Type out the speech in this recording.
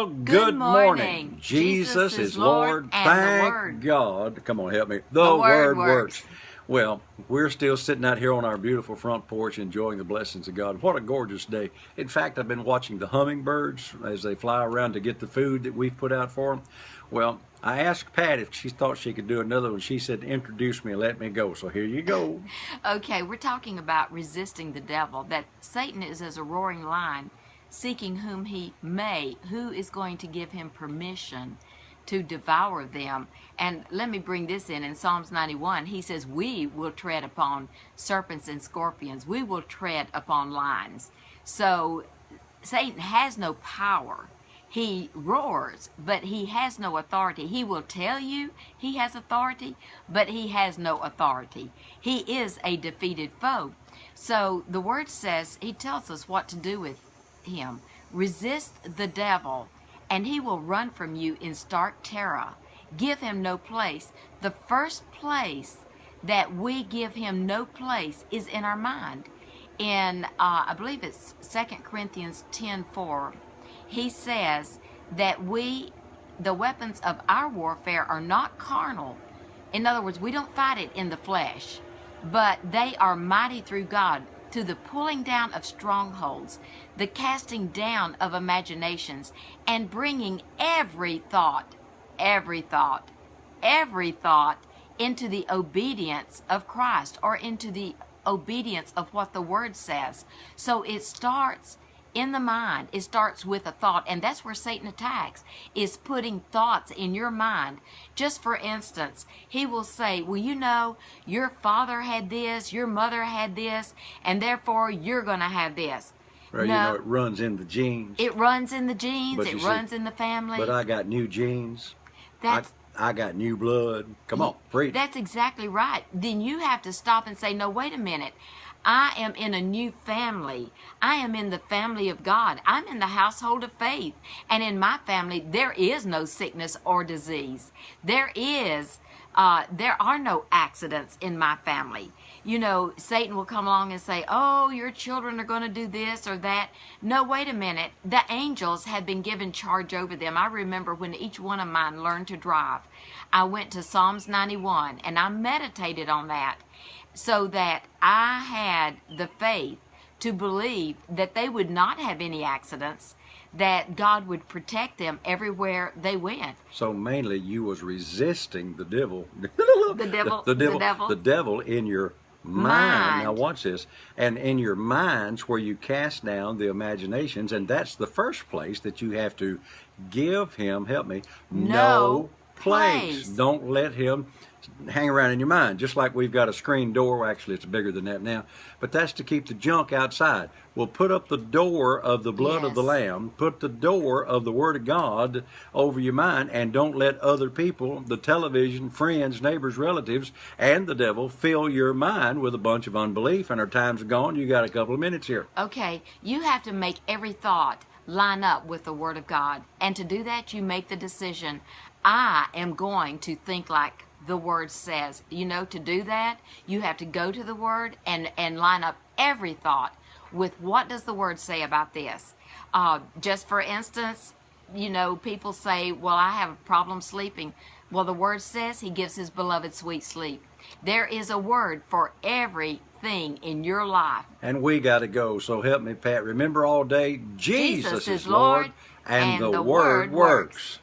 Well, good morning. Jesus is Lord, and Thank the Word. God. Come on, help me. The Word Word works. Well, we're still sitting out here on our beautiful front porch enjoying the blessings of God. What a gorgeous day. In fact, I've been watching the hummingbirds as they fly around to get the food that we've put out for them. Well, I asked Pat if she thought she could do another one. She said, introduce me and let me go. So here you go. Okay, we're talking about resisting the devil, that Satan is as a roaring lion, seeking whom he may, who is going to give him permission to devour them. And let me bring this in Psalms 91, he says, we will tread upon serpents and scorpions. We will tread upon lions. So Satan has no power. He roars, but he has no authority. He will tell you he has authority, but he has no authority. He is a defeated foe. So the word says, he tells us what to do with him. Resist the devil, and he will run from you in stark terror. Give him no place. The first place that we give him no place is in our mind. In, I believe it's 2 Corinthians 10:4, he says that the weapons of our warfare are not carnal. In other words, we don't fight it in the flesh, but they are mighty through God to the pulling down of strongholds, the casting down of imaginations, and bringing every thought into the obedience of Christ, or into the obedience of what the Word says. So it starts in the mind. It starts with a thought, and that's where Satan attacks, is putting thoughts in your mind. Just for instance, he will say, well, you know, your father had this, your mother had this, and therefore you're going to have this. Right, no, you know, it runs in the genes. It runs in the genes. But It runs in the family. But I got new genes. That's I got new blood. Come on, preach. That's exactly right. Then you have to stop and say, no, wait a minute. I am in a new family. I am in the family of God. I'm in the household of faith. And in my family, there is no sickness or disease. There are no accidents in my family. You know, Satan will come along and say, oh, your children are going to do this or that. No, wait a minute. The angels had been given charge over them. I remember when each one of mine learned to drive, I went to Psalms 91 and I meditated on that, so that I had the faith to believe that they would not have any accidents, that God would protect them everywhere they went. So mainly you was resisting the devil. The devil in your mind. Now watch this. And in your minds where you cast down the imaginations, and that's the first place that you have to give him, help me, no place. Don't let him hang around in your mind. Just like we've got a screen door, actually it's bigger than that now, but that's to keep the junk outside. We'll put up the door of the blood of the Lamb, put the door of the Word of God over your mind, and don't let other people, the television, friends, neighbors, relatives, and the devil fill your mind with a bunch of unbelief. And our time's gone. You got a couple of minutes here. Okay, you have to make every thought line up with the Word of God. And to do that, you make the decision, I am going to think like the Word says. You know, to do that, you have to go to the Word and line up every thought with what does the Word say about this. Just for instance, you know, people say, well, I have a problem sleeping. Well, the Word says he gives his beloved sweet sleep. There is a word for everything in your life. And we got to go. So help me, Pat. Remember all day, Jesus is Lord, and the Word works.